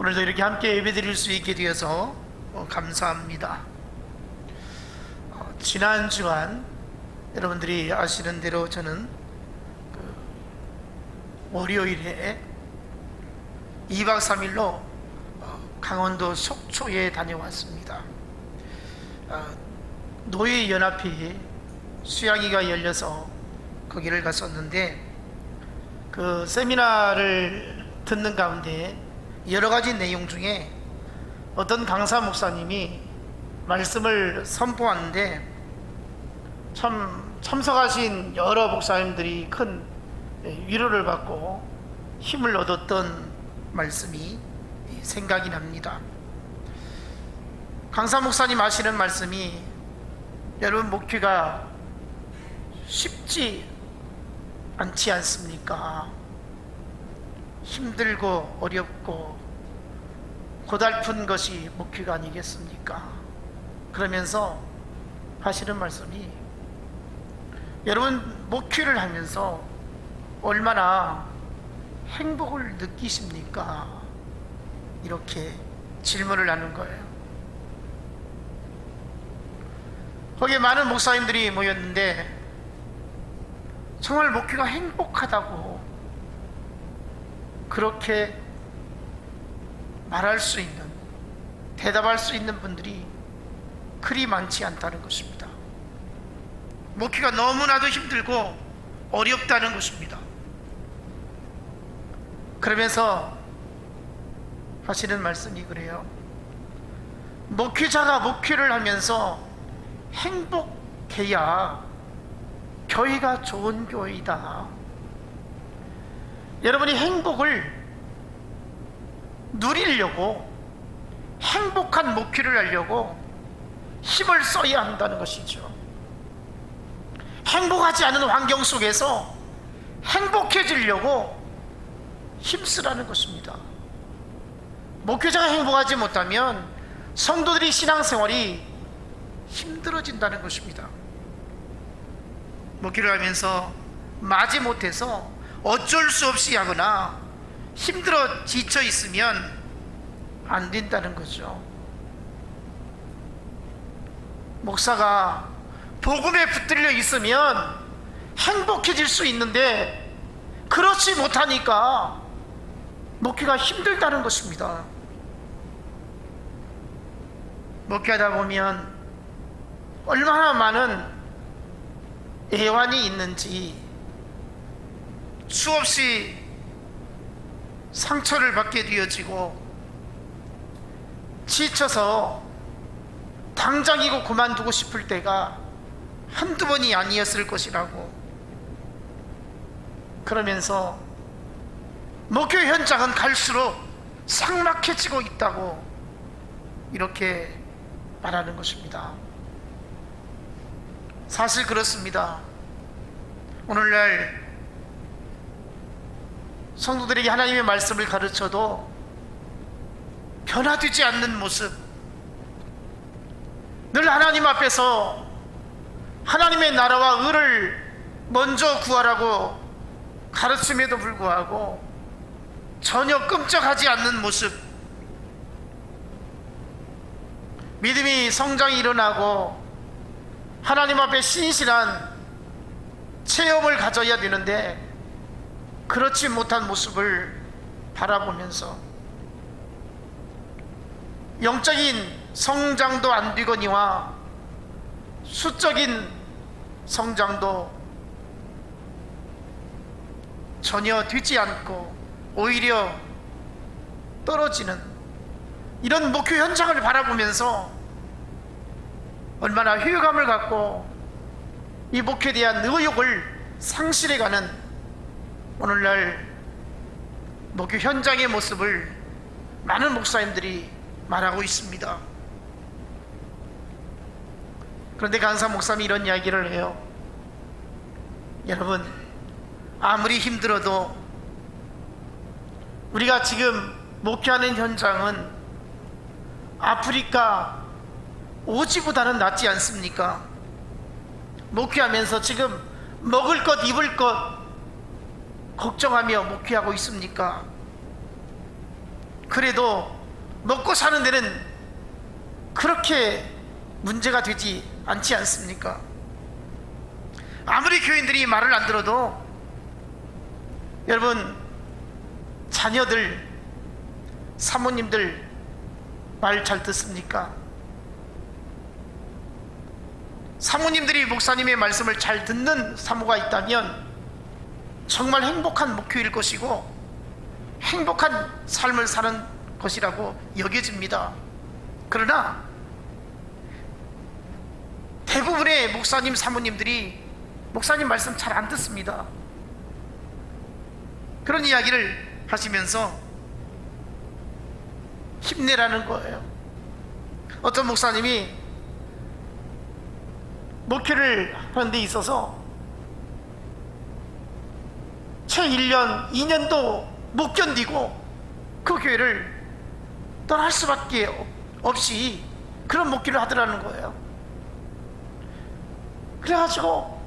오늘도 이렇게 함께 예배드릴 수 있게 되어서 감사합니다. 지난 주간 여러분들이 아시는 대로 저는 월요일에 2박 3일로 강원도 속초에 다녀왔습니다. 노예연합회 수양회가 열려서 거기를 갔었는데, 그 세미나를 듣는 가운데 여러 가지 내용 중에 어떤 강사 목사님이 말씀을 선포하는데, 참 참석하신 여러 목사님들이 큰 위로를 받고 힘을 얻었던 말씀이 생각이 납니다. 강사 목사님 하시는 말씀이, 여러분 목회가 쉽지 않지 않습니까? 힘들고 어렵고 고달픈 것이 목회가 아니겠습니까? 그러면서 하시는 말씀이, 여러분 목회를 하면서 얼마나 행복을 느끼십니까? 이렇게 질문을 하는 거예요. 거기에 많은 목사님들이 모였는데 정말 목회가 행복하다고 그렇게 말할 수 있는, 대답할 수 있는 분들이 그리 많지 않다는 것입니다. 목회가 너무나도 힘들고 어렵다는 것입니다. 그러면서 하시는 말씀이 그래요. 목회자가 목회를 하면서 행복해야 교회가 좋은 교회이다. 여러분이 행복을 누리려고, 행복한 목회를 하려고 힘을 써야 한다는 것이죠. 행복하지 않은 환경 속에서 행복해지려고 힘쓰라는 것입니다. 목회자가 행복하지 못하면 성도들이 신앙생활이 힘들어진다는 것입니다. 목회를 하면서 마지못해서 어쩔 수 없이 하거나 힘들어 지쳐 있으면 안 된다는 거죠. 목사가 복음에 붙들려 있으면 행복해질 수 있는데, 그렇지 못하니까 목회가 힘들다는 것입니다. 목회하다 보면 얼마나 많은 애환이 있는지, 수없이 상처를 받게 되어지고 지쳐서 당장이고 그만두고 싶을 때가 한두 번이 아니었을 것이라고. 그러면서 목회 현장은 갈수록 삭막해지고 있다고 이렇게 말하는 것입니다. 사실 그렇습니다. 오늘날 성도들에게 하나님의 말씀을 가르쳐도 변화되지 않는 모습, 늘 하나님 앞에서 하나님의 나라와 의를 먼저 구하라고 가르침에도 불구하고 전혀 끔찍하지 않는 모습, 믿음이 성장이 일어나고 하나님 앞에 신실한 체험을 가져야 되는데 그렇지 못한 모습을 바라보면서 영적인 성장도 안 되거니와 수적인 성장도 전혀 되지 않고 오히려 떨어지는 이런 목회 현장을 바라보면서 얼마나 회의감을 갖고 이 목회에 대한 의욕을 상실해가는 오늘날 목회 현장의 모습을 많은 목사님들이 말하고 있습니다. 그런데 강사 목사님이 이런 이야기를 해요. 여러분, 아무리 힘들어도 우리가 지금 목회하는 현장은 아프리카 오지보다는 낫지 않습니까? 목회하면서 지금 먹을 것 입을 것 걱정하며 목회하고 있습니까? 그래도 먹고 사는 데는 그렇게 문제가 되지 않지 않습니까? 아무리 교인들이 말을 안 들어도 여러분, 자녀들, 사모님들 말 잘 듣습니까? 사모님들이 목사님의 말씀을 잘 듣는 사모가 있다면 정말 행복한 목회일 것이고 행복한 삶을 사는 것이라고 여겨집니다. 그러나 대부분의 목사님, 사모님들이 목사님 말씀 잘 안 듣습니다. 그런 이야기를 하시면서 힘내라는 거예요. 어떤 목사님이 목회를 하는 데 있어서 채 1년, 2년도 못 견디고 그 교회를 떠날 수밖에 없이 그런 목회를 하더라는 거예요. 그래가지고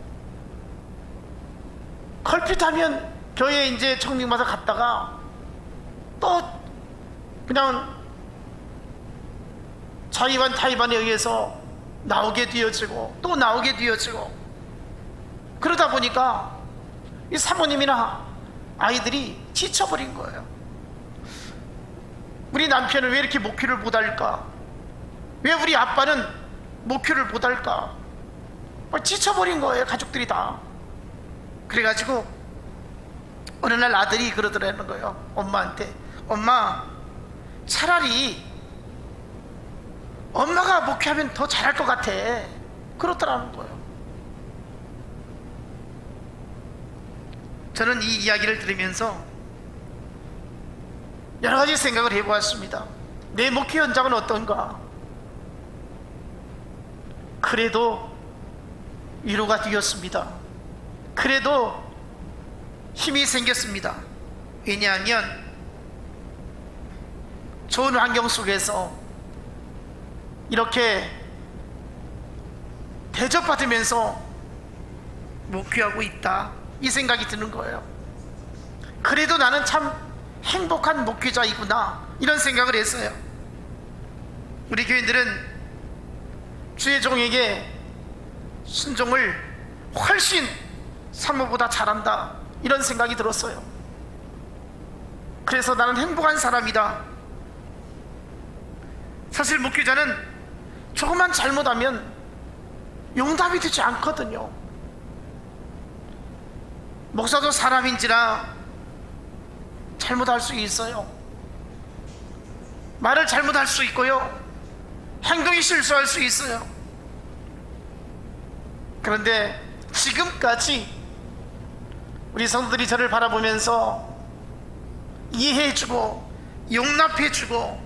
걸핏하면 교회에 이제 청명마다 갔다가 또 그냥 자의반 타의반에 의해서 나오게 되어지고 또 나오게 되어지고, 그러다 보니까 이 사모님이나 아이들이 지쳐버린 거예요. 우리 남편은 왜 이렇게 목회를 못할까? 왜 우리 아빠는 목회를 못할까? 지쳐버린 거예요, 가족들이 다. 그래가지고 어느 날 아들이 그러더라는 거예요, 엄마한테. 엄마, 차라리 엄마가 목회하면 더 잘할 것 같아. 그렇더라는 거예요. 저는 이 이야기를 들으면서 여러 가지 생각을 해보았습니다. 내 목회 현장은 어떤가? 그래도 위로가 되었습니다. 그래도 힘이 생겼습니다. 왜냐하면 좋은 환경 속에서 이렇게 대접받으면서 목회하고 있다, 이 생각이 드는 거예요. 그래도 나는 참 행복한 목회자이구나, 이런 생각을 했어요. 우리 교인들은 주의 종에게 순종을 훨씬 사모보다 잘한다, 이런 생각이 들었어요. 그래서 나는 행복한 사람이다. 사실 목회자는 조금만 잘못하면 용납이 되지 않거든요. 목사도 사람인지라 잘못할 수 있어요. 말을 잘못할 수 있고요, 행동이 실수할 수 있어요. 그런데 지금까지 우리 성도들이 저를 바라보면서 이해해주고 용납해주고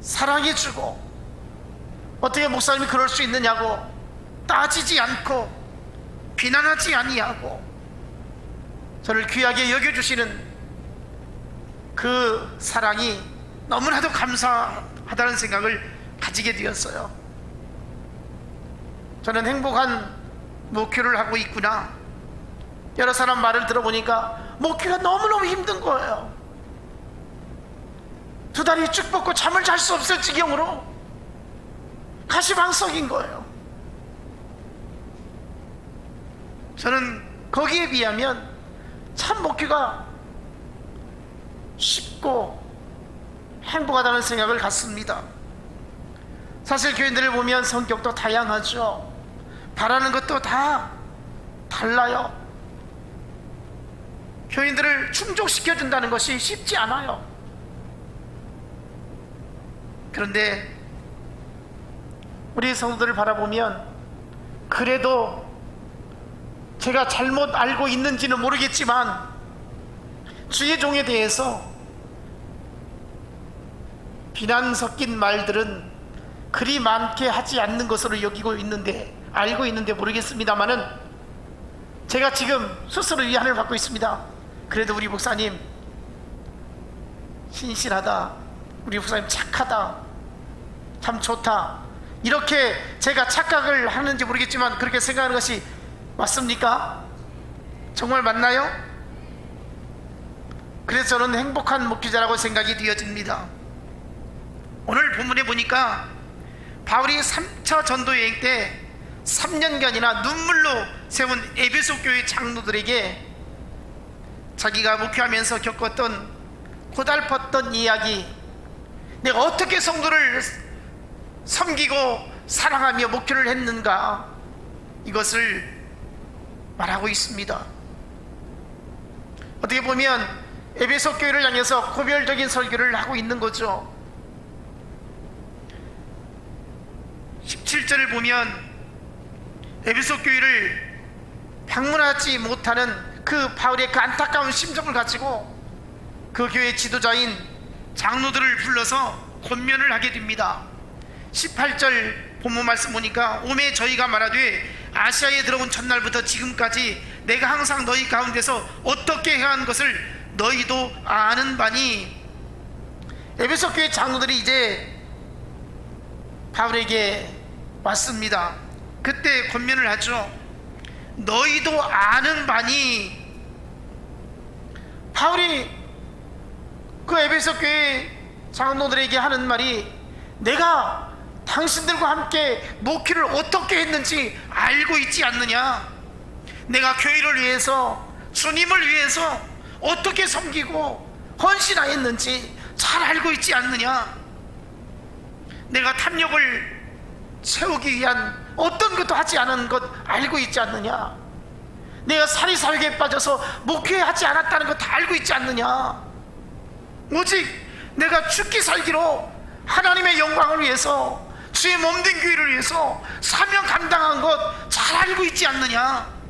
사랑해주고, 어떻게 목사님이 그럴 수 있느냐고 따지지 않고 비난하지 아니하고 저를 귀하게 여겨주시는 그 사랑이 너무나도 감사하다는 생각을 가지게 되었어요. 저는 행복한 목회를 하고 있구나. 여러 사람 말을 들어보니까 목회가 너무너무 힘든 거예요. 두 다리 쭉 뻗고 잠을 잘 수 없을 지경으로 가시방석인 거예요. 저는 거기에 비하면 참 목회가 쉽고 행복하다는 생각을 갖습니다. 사실 교인들을 보면 성격도 다양하죠. 바라는 것도 다 달라요. 교인들을 충족시켜준다는 것이 쉽지 않아요. 그런데 우리 성도들을 바라보면 그래도 제가 잘못 알고 있는지는 모르겠지만 주의 종에 대해서 비난 섞인 말들은 그리 많게 하지 않는 것으로 여기고 있는데, 알고 있는데 모르겠습니다만은 제가 지금 스스로 위안을 받고 있습니다. 그래도 우리 목사님 신실하다, 우리 목사님 착하다, 참 좋다, 이렇게 제가 착각을 하는지 모르겠지만 그렇게 생각하는 것이 맞습니까? 정말 맞나요? 그래서 저는 행복한 목회자라고 생각이 되어집니다. 오늘 본문에 보니까 바울이 3차 전도 여행 때 3년간이나 눈물로 세운 에베소 교회 장로들에게 자기가 목회하면서 겪었던 고달팠던 이야기, 내가 어떻게 성도를 섬기고 사랑하며 목회를 했는가, 이것을 말하고 있습니다. 어떻게 보면 에베소 교회를 향해서 고별적인 설교를 하고 있는 거죠. 17절을 보면 에베소 교회를 방문하지 못하는 그 바울의 그 안타까운 심정을 가지고 그 교회 지도자인 장로들을 불러서 권면을 하게 됩니다. 18절 본문 말씀 보니까 오매 저희가 말하되 아시아에 들어온 첫날부터 지금까지 내가 항상 너희 가운데서 어떻게 행한 것을 너희도 아는 바니. 에베소 교회 장로들이 이제 바울에게 왔습니다. 그때 권면을 하죠. 너희도 아는 바니. 바울이 그 에베소 교회 장로들에게 하는 말이, 내가 당신들과 함께 목회를 어떻게 했는지 알고 있지 않느냐, 내가 교회를 위해서, 주님을 위해서 어떻게 섬기고 헌신하였는지 잘 알고 있지 않느냐, 내가 탐욕을 채우기 위한 어떤 것도 하지 않은 것 알고 있지 않느냐, 내가 사리사욕에 빠져서 목회하지 않았다는 것 다 알고 있지 않느냐, 오직 내가 죽기 살기로 하나님의 영광을 위해서, 주의 몸된 교회를 위해서 사명 감당한 것 잘 알고 있지 않느냐.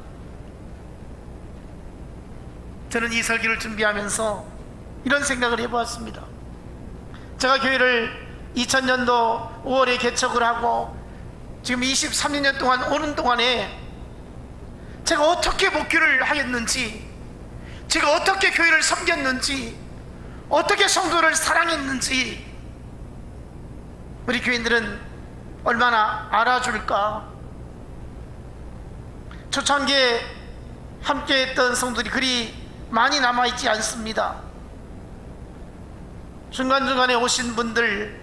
저는 이 설교를 준비하면서 이런 생각을 해보았습니다. 제가 교회를 2000년도 5월에 개척을 하고 지금 23년 동안 오는 동안에 제가 어떻게 목회를 하였는지, 제가 어떻게 교회를 섬겼는지, 어떻게 성도를 사랑했는지 우리 교인들은 얼마나 알아줄까. 초창기에 함께했던 성도들이 그리 많이 남아있지 않습니다. 중간중간에 오신 분들,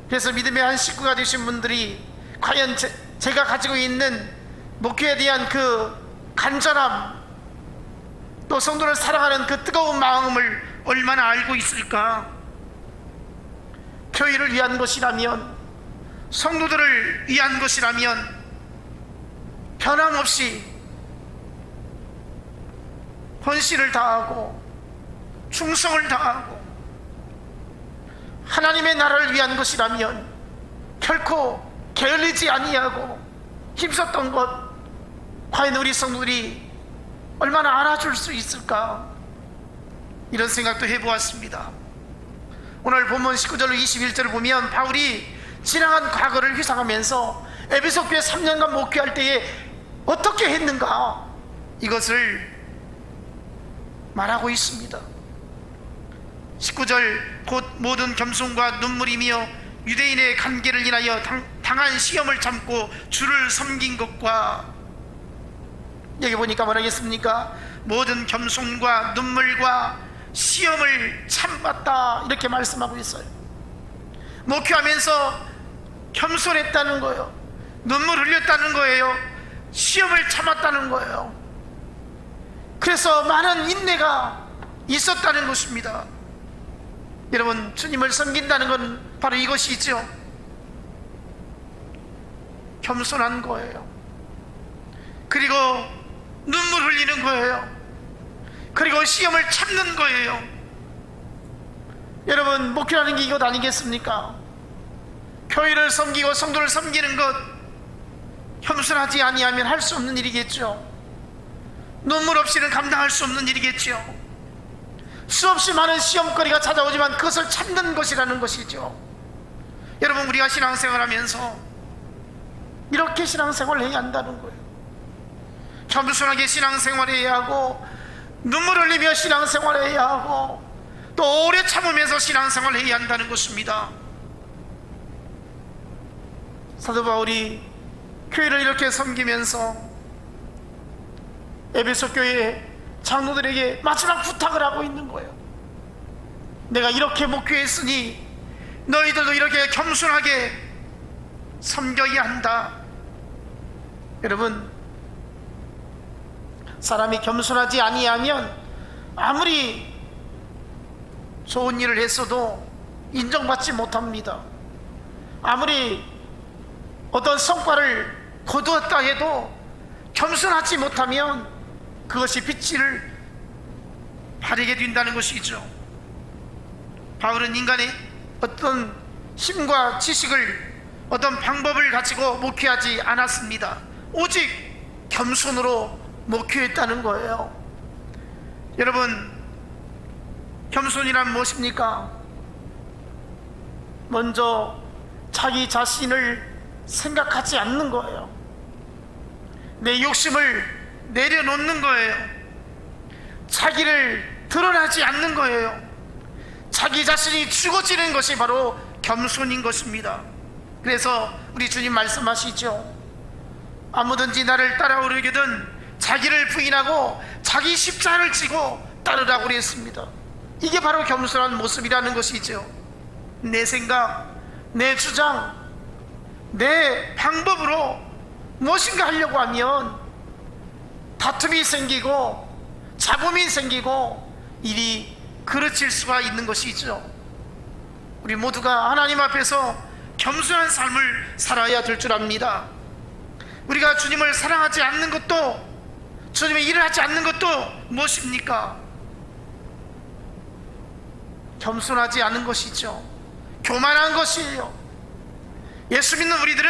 그래서 믿음의 한 식구가 되신 분들이 과연 제가 가지고 있는 목회에 대한 그 간절함, 또 성도를 사랑하는 그 뜨거운 마음을 얼마나 알고 있을까. 교회를 위한 것이라면, 성도들을 위한 것이라면 변함없이 헌신을 다하고 충성을 다하고, 하나님의 나라를 위한 것이라면 결코 게을리지 아니하고 힘썼던 것, 과연 우리 성도들이 얼마나 알아줄 수 있을까, 이런 생각도 해보았습니다. 오늘 본문 19절로 21절을 보면 바울이 지나간 과거를 회상하면서 에베소 교회 3년간 목회할 때에 어떻게 했는가, 이것을 말하고 있습니다. 19절 곧 모든 겸손과 눈물이며 유대인의 관계를 인하여 당한 시험을 참고 주를 섬긴 것과, 여기 보니까 뭐라겠습니까? 모든 겸손과 눈물과 시험을 참았다, 이렇게 말씀하고 있어요. 목회하면서 겸손했다는 거예요. 눈물 흘렸다는 거예요. 시험을 참았다는 거예요. 그래서 많은 인내가 있었다는 것입니다. 여러분, 주님을 섬긴다는 건 바로 이것이죠. 겸손한 거예요. 그리고 눈물 흘리는 거예요. 그리고 시험을 참는 거예요. 여러분, 목회라는 게 이것 아니겠습니까? 교회를 섬기고 성도를 섬기는 것, 겸손하지 아니하면 할 수 없는 일이겠죠. 눈물 없이는 감당할 수 없는 일이겠죠. 수없이 많은 시험거리가 찾아오지만 그것을 참는 것이라는 것이죠. 여러분, 우리가 신앙생활하면서 이렇게 신앙생활을 해야 한다는 거예요. 겸손하게 신앙생활해야 하고, 눈물 흘리며 신앙생활해야 하고, 또 오래 참으면서 신앙생활해야 한다는 것입니다. 사도 바울이 교회를 이렇게 섬기면서 에베소 교회 장로들에게 마지막 부탁을 하고 있는 거예요. 내가 이렇게 목회했으니 너희들도 이렇게 겸손하게 섬겨야 한다. 여러분, 사람이 겸손하지 아니하면 아무리 좋은 일을 했어도 인정받지 못합니다. 아무리 어떤 성과를 거두었다 해도 겸손하지 못하면 그것이 빛을 발하게 된다는 것이죠. 바울은 인간의 어떤 힘과 지식을, 어떤 방법을 가지고 목회하지 않았습니다. 오직 겸손으로 목회했다는 거예요. 여러분, 겸손이란 무엇입니까? 먼저 자기 자신을 생각하지 않는 거예요. 내 욕심을 내려놓는 거예요. 자기를 드러나지 않는 거예요. 자기 자신이 죽어지는 것이 바로 겸손인 것입니다. 그래서 우리 주님 말씀하시죠. 아무든지 나를 따라오려거든 자기를 부인하고 자기 십자가를 지고 따르라고 그랬습니다. 이게 바로 겸손한 모습이라는 것이죠. 내 생각, 내 주장, 내 방법으로 무엇인가 하려고 하면 다툼이 생기고 잡음이 생기고 일이 그르칠 수가 있는 것이죠. 우리 모두가 하나님 앞에서 겸손한 삶을 살아야 될 줄 압니다. 우리가 주님을 사랑하지 않는 것도, 주님의 일을 하지 않는 것도 무엇입니까? 겸손하지 않은 것이죠. 교만한 것이에요. 예수 믿는 우리들은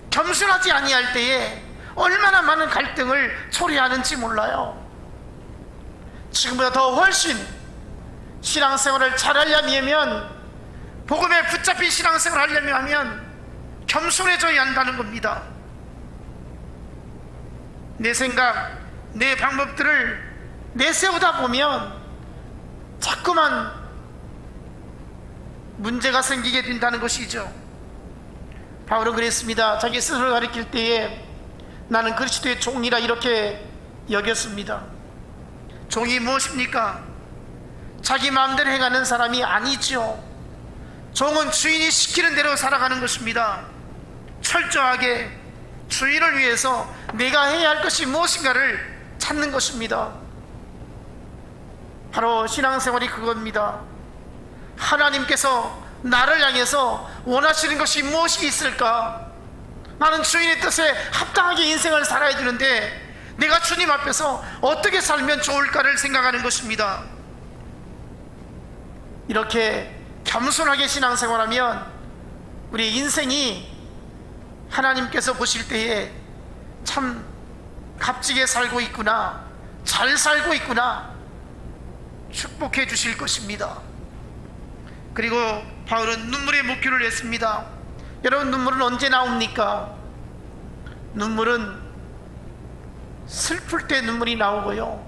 겸손하지 아니할 때에 얼마나 많은 갈등을 초래하는지 몰라요. 지금보다 더 훨씬 신앙생활을 잘하려면, 복음에 붙잡힌 신앙생활을 하려면 하면 겸손해져야 한다는 겁니다. 내 생각, 내 방법들을 내세우다 보면 자꾸만 문제가 생기게 된다는 것이죠. 바울은 그랬습니다. 자기 스스로를 가리킬 때에 나는 그리스도의 종이라 이렇게 여겼습니다. 종이 무엇입니까? 자기 마음대로 행하는 사람이 아니죠. 종은 주인이 시키는 대로 살아가는 것입니다. 철저하게 주인을 위해서 내가 해야 할 것이 무엇인가를 찾는 것입니다. 바로 신앙생활이 그겁니다. 하나님께서 나를 향해서 원하시는 것이 무엇이 있을까? 나는 주인의 뜻에 합당하게 인생을 살아야 되는데 내가 주님 앞에서 어떻게 살면 좋을까를 생각하는 것입니다. 이렇게 겸손하게 신앙생활하면 우리 인생이 하나님께서 보실 때에 참 값지게 살고 있구나, 잘 살고 있구나 축복해 주실 것입니다. 그리고 바울은 눈물의 목표를 했습니다. 여러분, 눈물은 언제 나옵니까? 눈물은 슬플 때 눈물이 나오고요,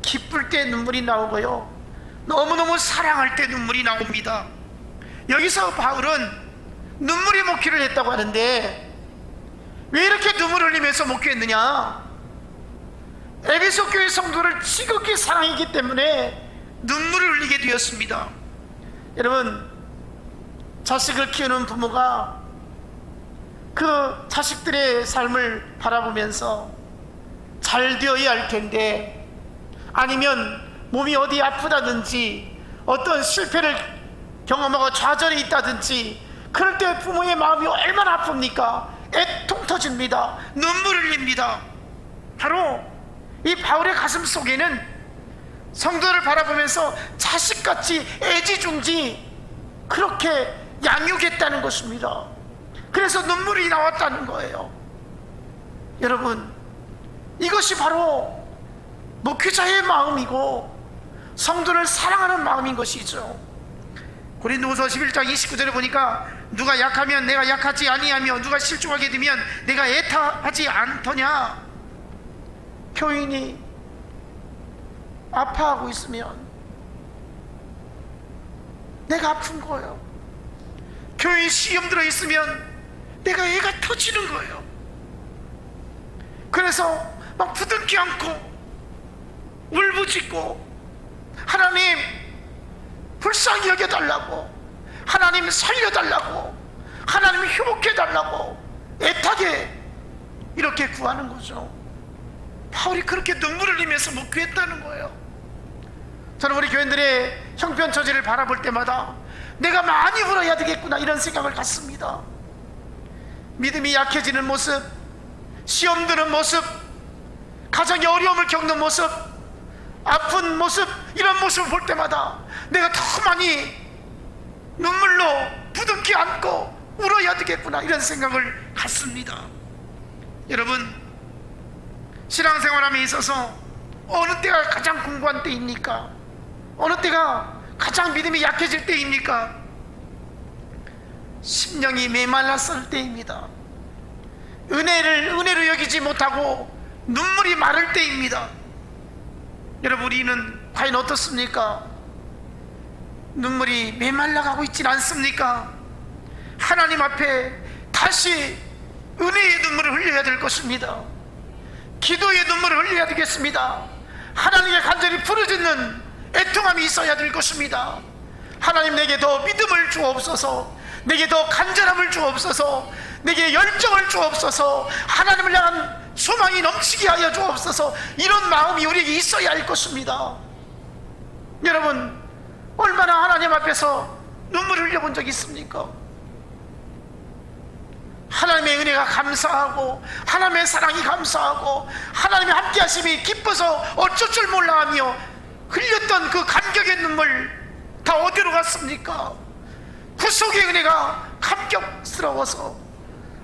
기쁠 때 눈물이 나오고요, 너무너무 사랑할 때 눈물이 나옵니다. 여기서 바울은 눈물의 목회를 했다고 하는데 왜 이렇게 눈물을 흘리면서 목회했느냐? 에베소 교회 성도를 지극히 사랑했기 때문에 눈물을 흘리게 되었습니다. 여러분, 자식을 키우는 부모가 그 자식들의 삶을 바라보면서 잘 되어야 할 텐데, 아니면 몸이 어디 아프다든지 어떤 실패를 경험하고 좌절이 있다든지 그럴 때 부모의 마음이 얼마나 아픕니까? 애통 터집니다. 눈물을 흘립니다. 바로 이 바울의 가슴 속에는 성도를 바라보면서 자식같이 애지중지 그렇게 양육했다는 것입니다. 그래서 눈물이 나왔다는 거예요. 여러분, 이것이 바로 목회자의 마음이고 성도를 사랑하는 마음인 것이죠. 고린도후서 11장 29절에 보니까 누가 약하면 내가 약하지 아니하며 누가 실족하게 되면 내가 애타하지 않더냐. 교인이 아파하고 있으면 내가 아픈 거예요. 교인 시험 들어 있으면 내가 애가 터지는 거예요. 그래서 막 부둥켜 안고 울부짖고, 하나님 불쌍히 여겨달라고, 하나님 살려달라고, 하나님 회복해달라고 애타게 이렇게 구하는 거죠. 바울이 그렇게 눈물을 흘리면서 목회했다는 거예요. 저는 우리 교인들의 형편처지를 바라볼 때마다 내가 많이 울어야 되겠구나 이런 생각을 갖습니다. 믿음이 약해지는 모습, 시험 드는 모습, 가정의 어려움을 겪는 모습, 아픈 모습, 이런 모습을 볼 때마다 내가 더 많이 눈물로 부둥켜 안고 울어야 되겠구나 이런 생각을 갖습니다. 여러분, 신앙생활함에 있어서 어느 때가 가장 궁금한 때입니까? 어느 때가 가장 믿음이 약해질 때입니까? 심령이 메말랐을 때입니다. 은혜로 여기지 못하고 눈물이 마를 때입니다. 여러분, 우리는 과연 어떻습니까? 눈물이 메말라가고 있진 않습니까? 하나님 앞에 다시 은혜의 눈물을 흘려야 될 것입니다. 기도의 눈물을 흘려야 되겠습니다. 하나님께 간절히 부르짖는 애통함이 있어야 될 것입니다. 하나님, 내게 더 믿음을 주옵소서, 내게 더 간절함을 주옵소서, 내게 열정을 주옵소서, 하나님을 향한 소망이 넘치게 하여 주옵소서, 이런 마음이 우리에게 있어야 할 것입니다. 여러분, 얼마나 하나님 앞에서 눈물을 흘려본 적이 있습니까? 하나님의 은혜가 감사하고, 하나님의 사랑이 감사하고, 하나님의 함께하심이 기뻐서 어쩔 줄 몰라하며 흘렸던 그 감격의 눈물 다 어디로 갔습니까? 구속의 은혜가 감격스러워서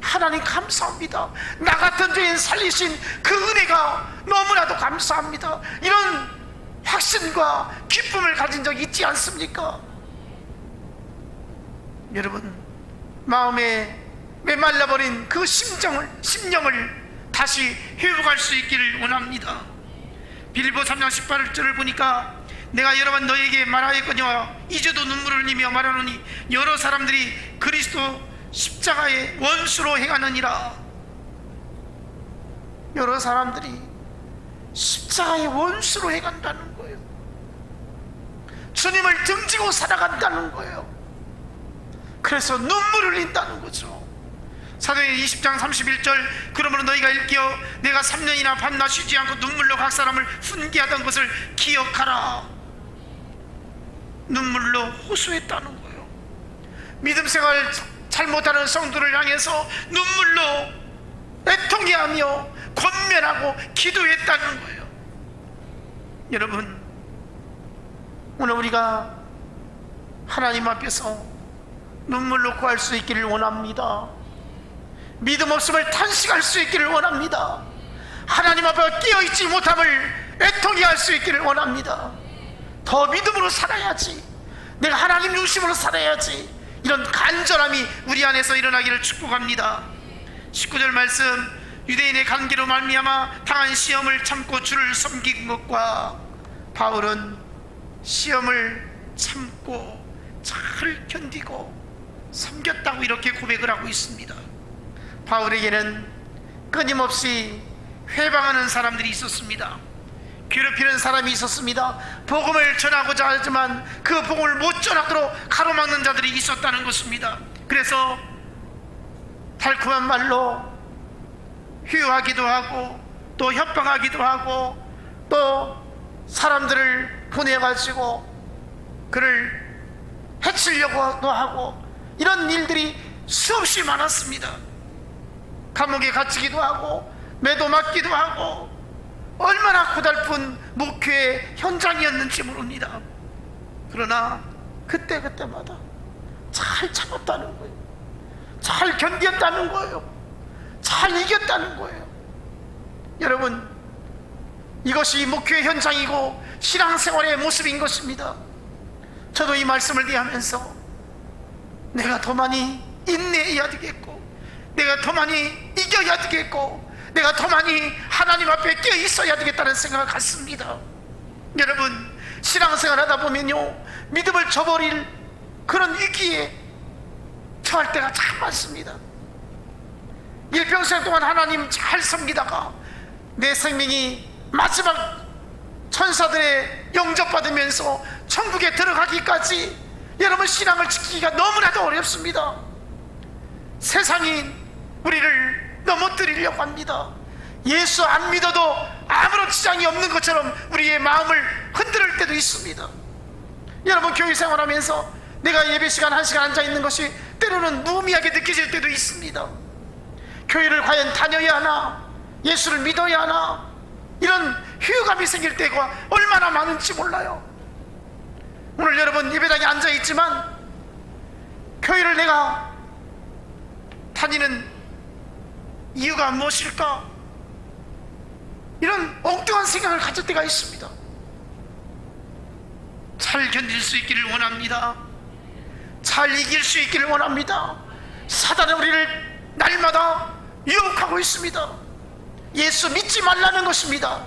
하나님 감사합니다, 나 같은 죄인 살리신 그 은혜가 너무나도 감사합니다, 이런 확신과 기쁨을 가진 적이 있지 않습니까? 여러분, 마음에 메말라버린 그 심령을 다시 회복할 수 있기를 원합니다. 빌립보 3장 18절을 보니까 내가 여러 번 너에게 말하였거니와 이제도 눈물을 흘리며 말하노니 여러 사람들이 그리스도 십자가의 원수로 행하느니라. 여러 사람들이 십자가의 원수로 행한다는 거예요. 주님을 등지고 살아간다는 거예요. 그래서 눈물을 흘린다는 거죠. 사도행전 20장 31절, 그러므로 너희가 일깨어 내가 3년이나 밤낮 쉬지 않고 눈물로 각 사람을 훈계하던 것을 기억하라. 눈물로 호소했다는 거예요. 믿음 생활 잘못하는 성도를 향해서 눈물로 애통해하며 권면하고 기도했다는 거예요. 여러분, 오늘 우리가 하나님 앞에서 눈물로 구할 수 있기를 원합니다. 믿음 없음을 탄식할 수 있기를 원합니다. 하나님 앞에 깨어있지 못함을 애통해 할 수 있기를 원합니다. 더 믿음으로 살아야지, 내가 하나님 중심으로 살아야지, 이런 간절함이 우리 안에서 일어나기를 축복합니다. 19절 말씀, 유대인의 관계로 말미암아 당한 시험을 참고 주를 섬긴 것과, 바울은 시험을 참고 잘 견디고 섬겼다고 이렇게 고백을 하고 있습니다. 바울에게는 끊임없이 회방하는 사람들이 있었습니다. 괴롭히는 사람이 있었습니다. 복음을 전하고자 하지만 그 복음을 못 전하도록 가로막는 자들이 있었다는 것입니다. 그래서 달콤한 말로 휴하기도 하고, 또 협박하기도 하고, 또 사람들을 보내가지고 그를 해치려고도 하고, 이런 일들이 수없이 많았습니다. 감옥에 갇히기도 하고 매도 맞기도 하고, 얼마나 고달픈 목회의 현장이었는지 모릅니다. 그러나 그때마다 잘 참았다는 거예요. 잘 견뎠다는 거예요. 잘 이겼다는 거예요. 여러분, 이것이 목회의 현장이고 신앙생활의 모습인 것입니다. 저도 이 말씀을 대하면서 내가 더 많이 인내해야 되겠고, 내가 더 많이 이겨야 되겠고, 내가 더 많이 하나님 앞에 깨어 있어야 되겠다는 생각을 갖습니다. 여러분, 신앙생활 하다 보면요, 믿음을 저버릴 그런 위기에 처할 때가 참 많습니다. 일평생 동안 하나님 잘 섬기다가 내 생명이 마지막 천사들의 영접받으면서 천국에 들어가기까지 여러분 신앙을 지키기가 너무나도 어렵습니다. 세상이 우리를 넘어뜨리려고 합니다. 예수 안 믿어도 아무런 지장이 없는 것처럼 우리의 마음을 흔들 때도 있습니다. 여러분 교회 생활하면서 내가 예배 시간 1시간 앉아 있는 것이 때로는 무의미하게 느껴질 때도 있습니다. 교회를 과연 다녀야 하나, 예수를 믿어야 하나, 이런 휴감이 생길 때가 얼마나 많은지 몰라요. 오늘 여러분 예배당에 앉아 있지만 교회를 내가 다니는 이유가 무엇일까? 이런 엉뚱한 생각을 가질 때가 있습니다. 잘 견딜 수 있기를 원합니다. 잘 이길 수 있기를 원합니다. 사단은 우리를 날마다 유혹하고 있습니다. 예수 믿지 말라는 것입니다.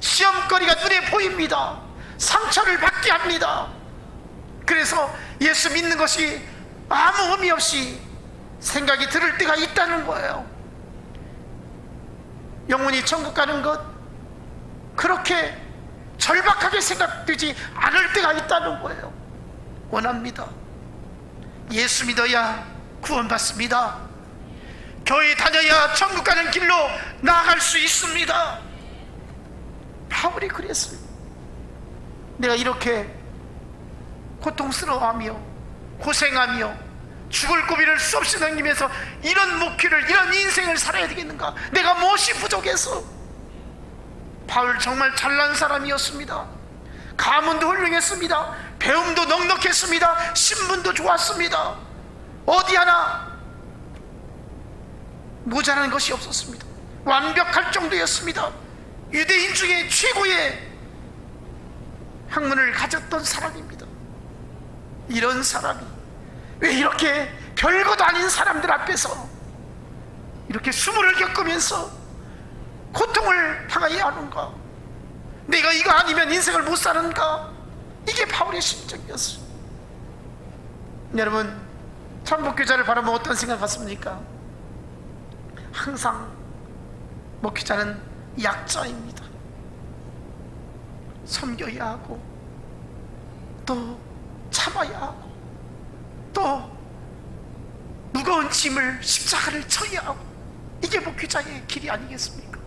시험거리가 눈에 보입니다. 상처를 받게 합니다. 그래서 예수 믿는 것이 아무 의미 없이 생각이 들을 때가 있다는 거예요. 영혼이 천국 가는 것 그렇게 절박하게 생각되지 않을 때가 있다는 거예요. 원합니다. 예수 믿어야 구원받습니다. 교회 다녀야 천국 가는 길로 나아갈 수 있습니다. 바울이 그랬어요. 내가 이렇게 고통스러워하며 고생하며 죽을 고비를 수없이 넘기면서 이런 목표를, 이런 인생을 살아야 되겠는가? 내가 무엇이 부족해서? 바울 정말 잘난 사람이었습니다. 가문도 훌륭했습니다. 배움도 넉넉했습니다. 신분도 좋았습니다. 어디 하나 모자란 것이 없었습니다. 완벽할 정도였습니다. 유대인 중에 최고의 학문을 가졌던 사람입니다. 이런 사람이 왜 이렇게 별것도 아닌 사람들 앞에서 이렇게 수모를 겪으면서 고통을 당해야 하는가? 내가 이거 아니면 인생을 못 사는가? 이게 바울의 심정이었어요. 여러분, 천복교자를 바라보면 어떤 생각 같습니까? 항상 목회자는 약자입니다. 섬겨야 하고 또 참아야 하고 또 무거운 짐을 십자가를 져야 하고, 이게 목회자의 길이 아니겠습니까?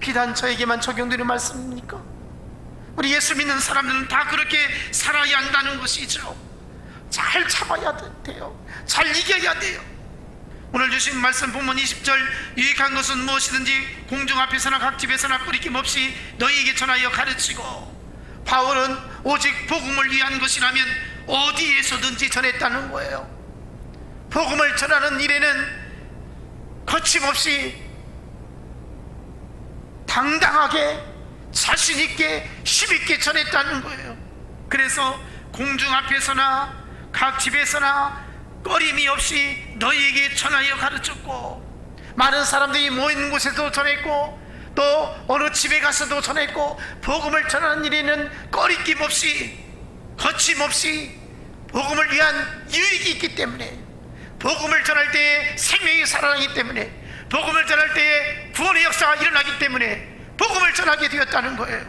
비단 저에게만 적용되는 말씀입니까? 우리 예수 믿는 사람들은 다 그렇게 살아야 한다는 것이죠. 잘 참아야 돼요. 잘 이겨야 돼요. 오늘 주신 말씀 본문 20절, 유익한 것은 무엇이든지 공중 앞에서나 각 집에서나 꾸리낌 없이 너희에게 전하여 가르치고. 바울은 오직 복음을 위한 것이라면 어디에서든지 전했다는 거예요. 복음을 전하는 일에는 거침없이 당당하게 자신있게 힘있게 전했다는 거예요. 그래서 공중 앞에서나 각 집에서나 꺼림이 없이 너희에게 전하여 가르쳤고, 많은 사람들이 모이는 곳에도 전했고 또 어느 집에 가서도 전했고, 복음을 전하는 일에는 꺼리낌 없이 거침없이 복음을 위한 유익이 있기 때문에, 복음을 전할 때에 생명이 살아나기 때문에, 복음을 전할 때에 구원의 역사가 일어나기 때문에 복음을 전하게 되었다는 거예요.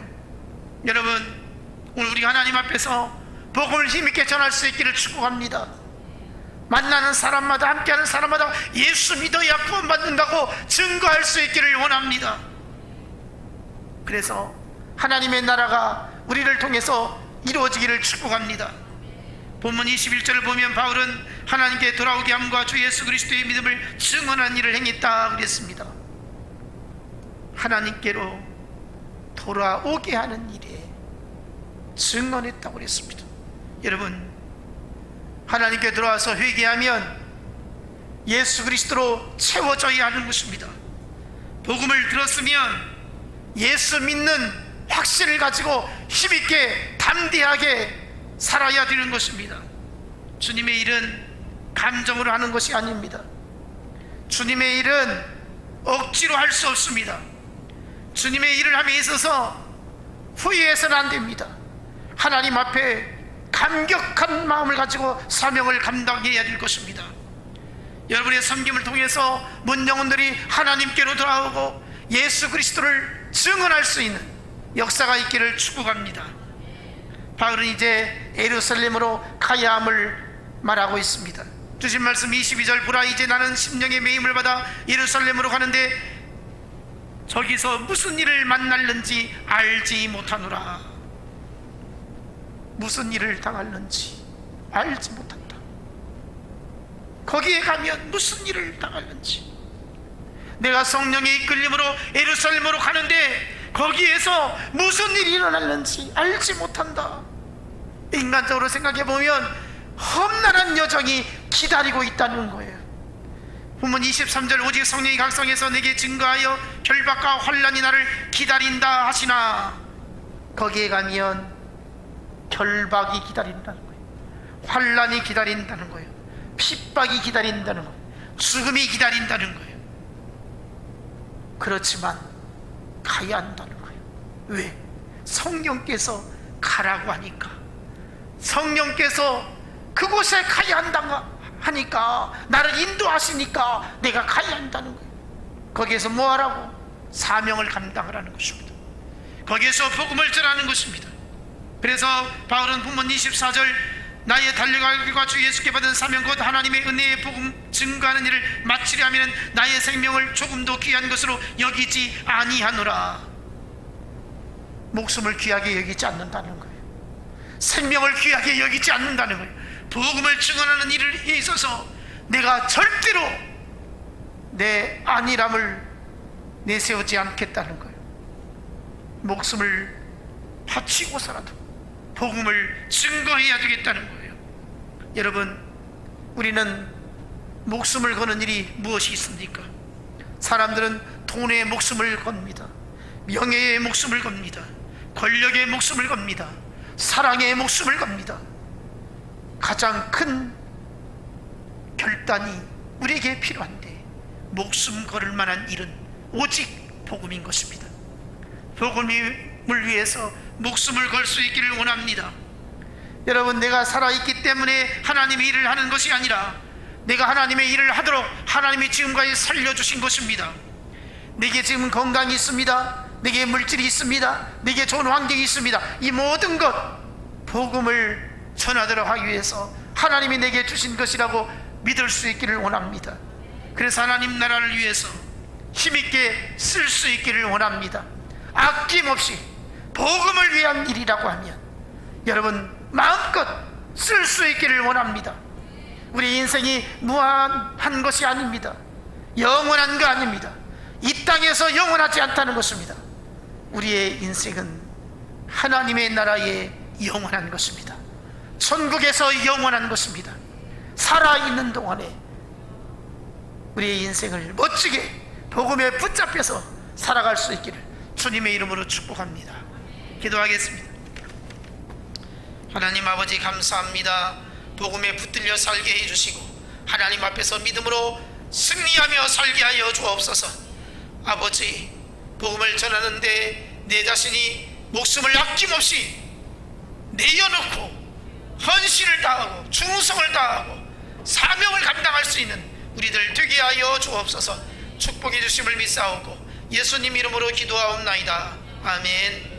여러분, 오늘 우리 하나님 앞에서 복음을 힘있게 전할 수 있기를 축복합니다. 만나는 사람마다, 함께하는 사람마다 예수 믿어야 구원받는다고 증거할 수 있기를 원합니다. 그래서 하나님의 나라가 우리를 통해서 이루어지기를 축복합니다. 본문 21절을 보면 바울은 하나님께 돌아오게 함과 주 예수 그리스도의 믿음을 증언한 일을 행했다 그랬습니다. 하나님께로 돌아오게 하는 일에 증언했다고 그랬습니다. 여러분, 하나님께 돌아와서 회개하면 예수 그리스도로 채워져야 하는 것입니다. 복음을 들었으면 예수 믿는 확신을 가지고 힘있게 담대하게 살아야 되는 것입니다. 주님의 일은 감정으로 하는 것이 아닙니다. 주님의 일은 억지로 할 수 없습니다. 주님의 일을 함에 있어서 후회해서는 안 됩니다. 하나님 앞에 감격한 마음을 가지고 사명을 감당해야 될 것입니다. 여러분의 섬김을 통해서 문 영혼들이 하나님께로 돌아오고 예수 그리스도를 증언할 수 있는 역사가 있기를 축복합니다. 바울은 이제 예루살렘으로 가야 함을 말하고 있습니다. 주신 말씀 22절, 보라 이제 나는 심령의 매임을 받아 예루살렘으로 가는데 저기서 무슨 일을 만날는지 알지 못하노라. 무슨 일을 당할는지 알지 못한다. 거기에 가면 무슨 일을 당할는지, 내가 성령의 이끌림으로 예루살렘으로 가는데 거기에서 무슨 일이 일어날는지 알지 못한다. 인간적으로 생각해 보면 험난한 여정이 기다리고 있다는 거예요. 본문 23절, 오직 성령이 각성해서 내게 증거하여 결박과 환난이 나를 기다린다 하시나. 거기에 가면 결박이 기다린다는 거예요. 환난이 기다린다는 거예요. 핍박이 기다린다는 거예요. 죽음이 기다린다는 거예요. 그렇지만 가야 한다는 거예요. 왜? 성령께서 가라고 하니까, 성령께서 그곳에 가야 한다 하니까, 나를 인도하시니까 내가 가야 한다는 거예요. 거기에서 뭐 하라고? 사명을 감당하라는 것입니다. 거기에서 복음을 전하는 것입니다. 그래서 바울은 본문 24절, 나의 달려가기가 주 예수께 받은 사명 곧 하나님의 은혜의 복음 증거하는 일을 마치려 하면 나의 생명을 조금도 귀한 것으로 여기지 아니하노라. 목숨을 귀하게 여기지 않는다는 거예요. 생명을 귀하게 여기지 않는다는 거예요. 복음을 증언하는 일에 있어서 내가 절대로 내 안일함을 내세우지 않겠다는 거예요. 목숨을 바치고서라도 복음을 증거해야 되겠다는 거예요. 여러분, 우리는 목숨을 거는 일이 무엇이 있습니까? 사람들은 돈의 목숨을 겁니다. 명예의 목숨을 겁니다. 권력의 목숨을 겁니다. 사랑의 목숨을 겁니다. 가장 큰 결단이 우리에게 필요한데, 목숨 걸을 만한 일은 오직 복음인 것입니다. 복음을 위해서 목숨을 걸 수 있기를 원합니다. 여러분, 내가 살아있기 때문에 하나님의 일을 하는 것이 아니라 내가 하나님의 일을 하도록 하나님이 지금까지 살려주신 것입니다. 내게 지금 건강이 있습니다. 내게 물질이 있습니다. 내게 좋은 환경이 있습니다. 이 모든 것 복음을 전하도록 하기 위해서 하나님이 내게 주신 것이라고 믿을 수 있기를 원합니다. 그래서 하나님 나라를 위해서 힘있게 쓸 수 있기를 원합니다. 아낌없이 복음을 위한 일이라고 하면 여러분 마음껏 쓸 수 있기를 원합니다. 우리 인생이 무한한 것이 아닙니다. 영원한 거 아닙니다. 이 땅에서 영원하지 않다는 것입니다. 우리의 인생은 하나님의 나라에 영원한 것입니다. 천국에서 영원한 것입니다. 살아있는 동안에 우리의 인생을 멋지게 복음에 붙잡혀서 살아갈 수 있기를 주님의 이름으로 축복합니다. 기도하겠습니다. 하나님 아버지, 감사합니다. 복음에 붙들려 살게 해주시고 하나님 앞에서 믿음으로 승리하며 살게 하여 주옵소서. 아버지, 복음을 전하는데 내 자신이 목숨을 아낌없이 내어놓고 헌신을 다하고 충성을 다하고 사명을 감당할 수 있는 우리들 되게 하여 주옵소서. 축복해 주심을 믿사오고 예수님 이름으로 기도하옵나이다. 아멘.